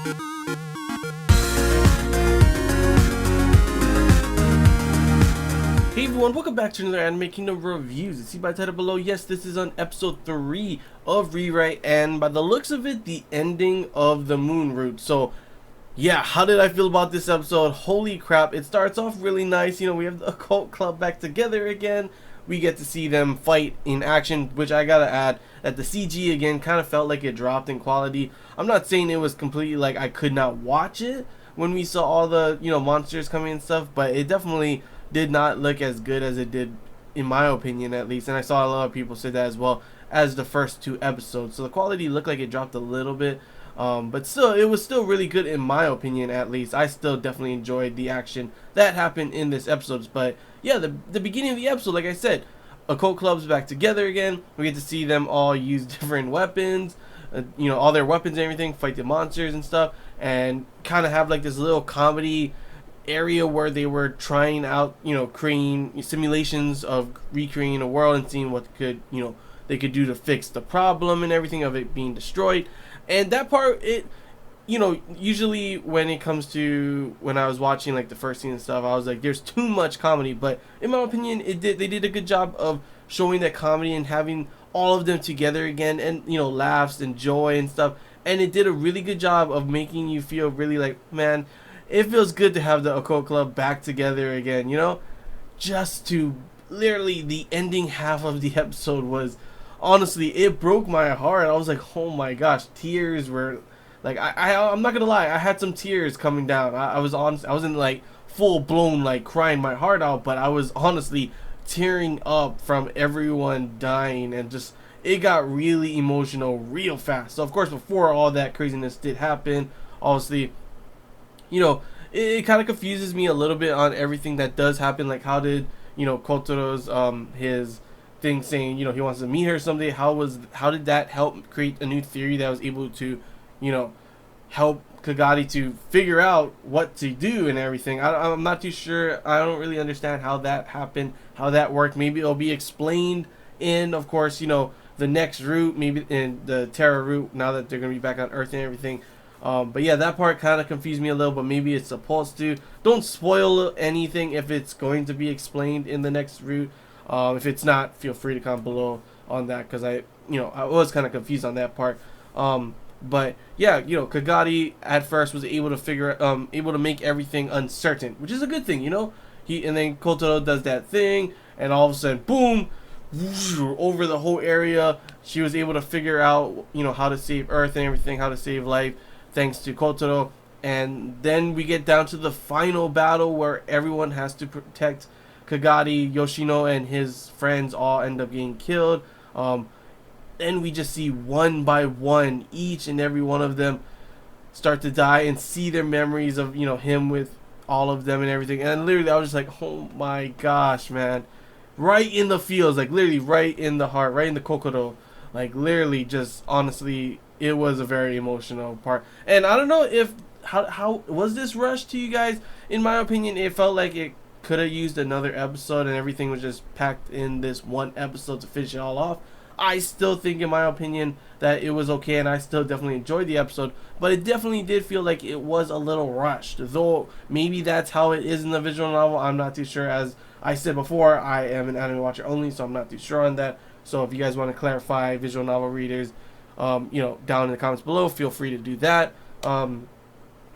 Hey everyone, welcome back to another Anime Kingdom reviews. You see by the title below, yes, this is on episode 3 of Rewrite, and by the looks of it, the ending of the Moon Route. So, yeah, how did I feel about this episode? Holy crap, it starts off really nice. You know, we have the Occult Club back together again. We get to see them fight in action, which I gotta add that the CG again kind of felt like it dropped in quality. I'm not saying it was completely like I could not watch it when we saw all the, you know, monsters coming and stuff, but it definitely did not look as good as it did, in my opinion at least, and I saw a lot of people say that as well as the first 2 episodes. So the quality looked like it dropped a little bit, but still, it was still really good in my opinion at least. I still definitely enjoyed the action that happened in this episode. But yeah, the beginning of the episode, like I said, Occult Club's back together again. We get to see them all use different weapons, you know, all their weapons and everything, fight the monsters and stuff, and kind of have like this little comedy area where they were trying out, you know, creating simulations of recreating a world and seeing what could, you know, they could do to fix the problem and everything of it being destroyed. And that part, it, you know, usually when it comes to when I was watching like the first scene and stuff, I was like, there's too much comedy. But in my opinion, they did a good job of showing that comedy and having all of them together again, and, you know, laughs and joy and stuff. And it did a really good job of making you feel really like, man, it feels good to have the Occult Club back together again, you know? Just to literally the ending half of the episode was, honestly, it broke my heart. I was like, oh my gosh, tears were like, I'm not gonna lie, I had some tears coming down. I was honest, I wasn't like full blown like crying my heart out, but I was honestly tearing up from everyone dying, and just it got really emotional real fast. So of course, before all that craziness did happen, obviously, you know, it kind of confuses me a little bit on everything that does happen. Like, how did, you know, Kotaro's his thing saying, you know, he wants to meet her someday, how did that help create a new theory that was able to, you know, help Kagadi to figure out what to do and everything? I'm not too sure. I don't really understand how that happened, how that worked. Maybe it'll be explained in, of course, you know, the next route, maybe in the Terra route, now that they're going to be back on Earth and everything. But yeah, that part kind of confused me a little, but maybe it's supposed to. Don't spoil anything if it's going to be explained in the next route. If it's not, feel free to comment below on that, because I was kind of confused on that part. But yeah, you know, Kagadi at first was able to make everything uncertain, which is a good thing, you know. And then Kotaro does that thing, and all of a sudden, boom, over the whole area. She was able to figure out, you know, how to save Earth and everything, how to save life, thanks to Kotaro. And then we get down to the final battle where everyone has to protect Kagadi. Yoshino and his friends all end up getting killed. And we just see one by one, each and every one of them start to die, and see their memories of, you know, him with all of them and everything. And literally, I was just like, oh my gosh, man. Right in the feels, like literally right in the heart, right in the kokoro. Like literally, just honestly, it was a very emotional part. And I don't know if how was this rushed to you guys? In my opinion, it felt like it could have used another episode, and everything was just packed in this one episode to finish it all off. I still think, in my opinion, that it was okay, and I still definitely enjoyed the episode, but it definitely did feel like it was a little rushed. Though maybe that's how it is in the visual novel, I'm not too sure. As I said before, I am an anime watcher only, so I'm not too sure on that. So if you guys want to clarify, visual novel readers, you know, down in the comments below, feel free to do that. But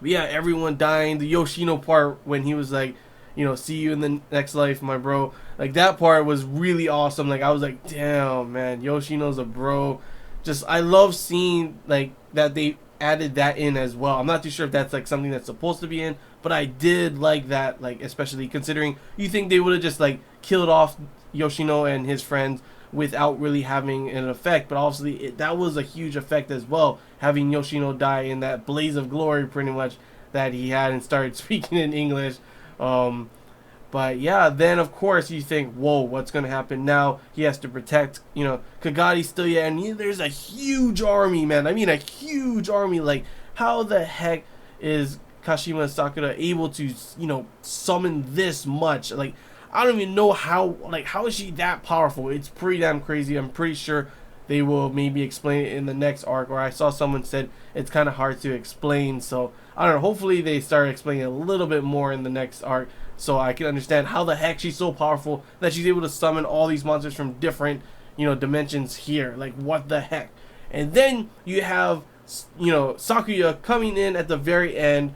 yeah, everyone dying. The Yoshino part when he was like, you know, see you in the next life, my bro. Like, that part was really awesome. Like, I was like, damn, man, Yoshino's a bro. Just, I love seeing, like, that they added that in as well. I'm not too sure if that's, like, something that's supposed to be in, but I did like that, like, especially considering you think they would have just, like, killed off Yoshino and his friends without really having an effect. But obviously, that was a huge effect as well, having Yoshino die in that blaze of glory, pretty much, that he had and started speaking in English. But yeah, then of course you think, whoa, what's gonna happen now? He has to protect, you know, Kagadi still, yeah, and there's a huge army, man. I mean, a huge army. Like, how the heck is Kashima Sakura able to, you know, summon this much? Like, I don't even know how, like, how is she that powerful? It's pretty damn crazy. I'm pretty sure they will maybe explain it in the next arc, or I saw someone said it's kind of hard to explain. So I don't know, hopefully they start explaining a little bit more in the next arc so I can understand how the heck she's so powerful that she's able to summon all these monsters from different, dimensions here. Like, what the heck? And then you have, Sakuya coming in at the very end.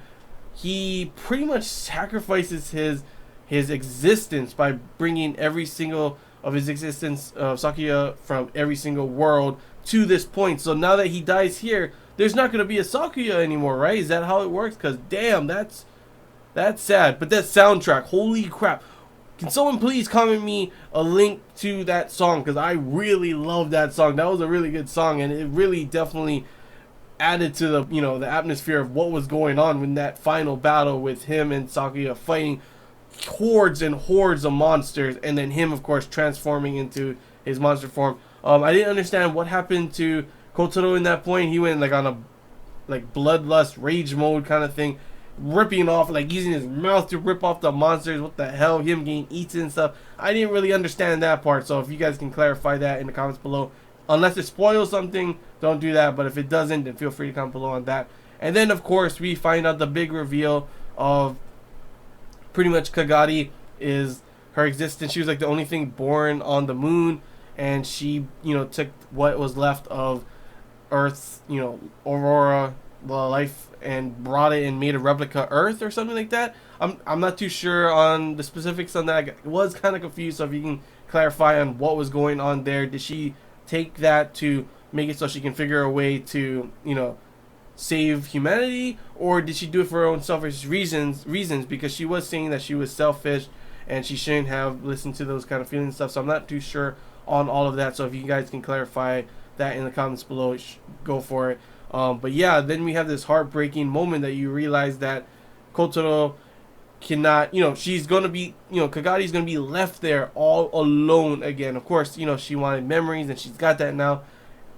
He pretty much sacrifices his existence by bringing every single of his existence of Sakuya from every single world to this point. So now that he dies here, there's not going to be a Sakuya anymore, right? Is that how it works? Because damn, that's sad. But that soundtrack, holy crap. Can someone please comment me a link to that song? Because I really love that song. That was a really good song, and it really definitely added to the the atmosphere of what was going on in that final battle with him and Sakuya fighting hordes and hordes of monsters, and then him, of course, transforming into his monster form. I didn't understand what happened to Kotaro in that point. He went on a bloodlust rage mode kind of thing, ripping off, using his mouth to rip off the monsters. What the hell? Him getting eaten and stuff. I didn't really understand that part, so if you guys can clarify that in the comments below. Unless it spoils something, don't do that, but if it doesn't, then feel free to comment below on that. And then, of course, we find out the big reveal of pretty much Kagari is her existence. She was the only thing born on the moon, and she, took what was left of Earth's, Aurora, the life, and brought it and made a replica Earth or something like that. I'm not too sure on the specifics on that. I was kind of confused, so if you can clarify on what was going on there. Did she take that to make it so she can figure a way to, save humanity, or did she do it for her own selfish reasons? Because she was saying that she was selfish and she shouldn't have listened to those kind of feelings and stuff. So I'm not too sure on all of that. So if you guys can clarify that in the comments below, go for it. But yeah, then we have this heartbreaking moment that you realize that Kotaro cannot, she's going to be, Kagari's going to be left there all alone again. Of course, she wanted memories and she's got that now.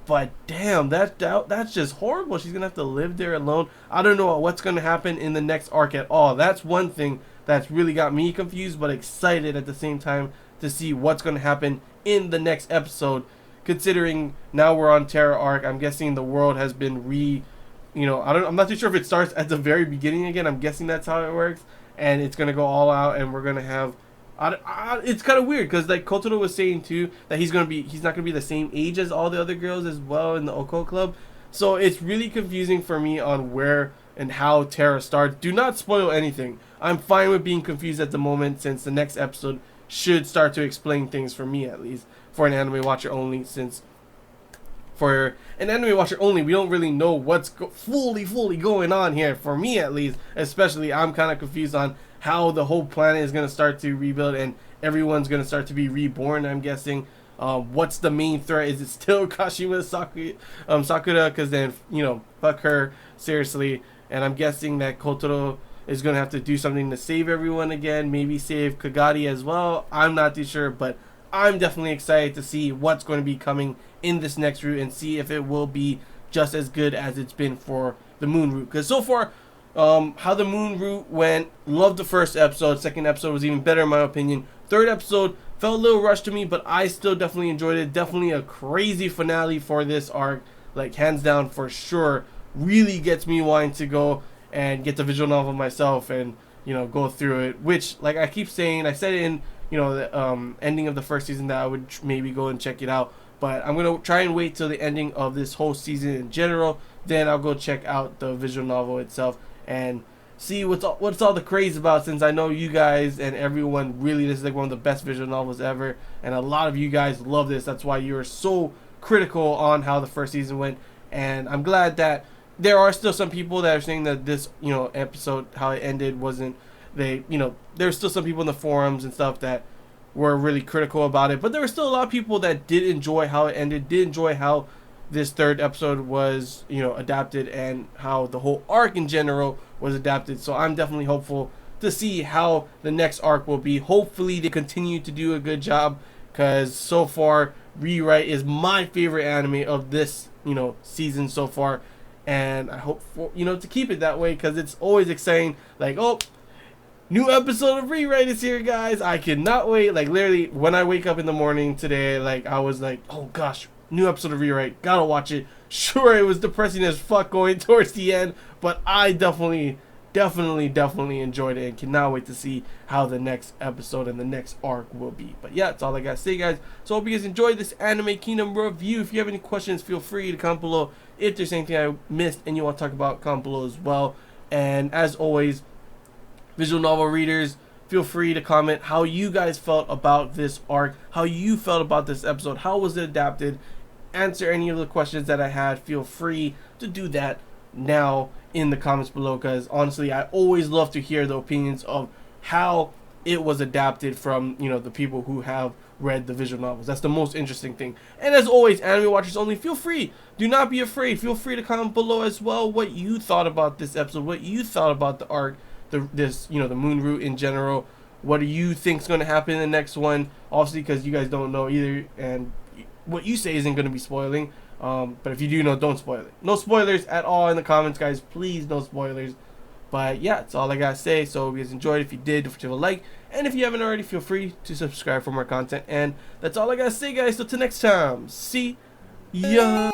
But damn, that's just horrible. She's going to have to live there alone. I don't know what's going to happen in the next arc at all. That's one thing that's really got me confused, but excited at the same time to see what's going to happen in the next episode. Considering now we're on Terra arc, I'm guessing the world has been I'm not too sure if it starts at the very beginning again. I'm guessing that's how it works. And it's going to go all out, and we're going to have... it's kind of weird, because Kotaro was saying, too, that he's not going to be the same age as all the other girls as well in the Oko Club. So it's really confusing for me on where and how Terra starts. Do not spoil anything. I'm fine with being confused at the moment, since the next episode should start to explain things for me, at least. For an anime watcher only, since... For an anime watcher only, we don't really know what's fully going on here. For me, at least, especially, I'm kind of confused on how the whole planet is going to start to rebuild and everyone's going to start to be reborn, I'm guessing. What's the main threat? Is it still Kashima Sakura? Because then, fuck her, seriously. And I'm guessing that Kotaro is going to have to do something to save everyone again. Maybe save Kagari as well. I'm not too sure, but I'm definitely excited to see what's going to be coming in this next route and see if it will be just as good as it's been for the moon route. Because so far, how the moon route went, loved the first episode. Second episode was even better in my opinion. Third episode felt a little rushed to me, but I still definitely enjoyed it. Definitely a crazy finale for this arc, hands down for sure. Really gets me wanting to go and get the visual novel myself and go through it, which I keep saying, I said it in the ending of the first season that I would maybe go and check it out. But I'm going to try and wait till the ending of this whole season in general. Then I'll go check out the visual novel itself and see what's all the craze about, since I know you guys and everyone really, this is one of the best visual novels ever. And a lot of you guys love this. That's why you are so critical on how the first season went. And I'm glad that there are still some people that are saying that this, episode, how it ended, wasn't... there's still some people in the forums and stuff that were really critical about it, but there were still a lot of people that did enjoy how it ended, did enjoy how this third episode was, adapted, and how the whole arc in general was adapted. So I'm definitely hopeful to see how the next arc will be. Hopefully they continue to do a good job, because so far Rewrite is my favorite anime of this, season so far, and I hope for, to keep it that way, because it's always exciting, new episode of Rewrite is here, guys. I cannot wait. Literally, when I wake up in the morning today, I was oh gosh, new episode of Rewrite. Gotta watch it. Sure, it was depressing as fuck going towards the end, but I definitely enjoyed it and cannot wait to see how the next episode and the next arc will be. But yeah, that's all I gotta say, guys. So I hope you guys enjoyed this Anime Kingdom review. If you have any questions, feel free to comment below. If there's anything I missed and you want to talk about, comment below as well. And as always, visual novel readers, feel free to comment how you guys felt about this arc, how you felt about this episode, how was it adapted. Answer any of the questions that I had. Feel free to do that now in the comments below, because honestly, I always love to hear the opinions of how it was adapted from, you know, the people who have read the visual novels. That's the most interesting thing. And as always, anime watchers only, feel free, do not be afraid, feel free to comment below as well what you thought about this episode, what you thought about the arc, the moon route in general. What do you think is going to happen in the next one? Obviously, because you guys don't know either, and what you say isn't going to be spoiling. But if you do know, don't spoil it. No spoilers at all in the comments, guys. Please, no spoilers. But yeah, that's all I gotta say. So if you guys enjoyed, if you did, don't forget to like. And if you haven't already, feel free to subscribe for more content. And that's all I gotta say, guys. So till next time, see ya.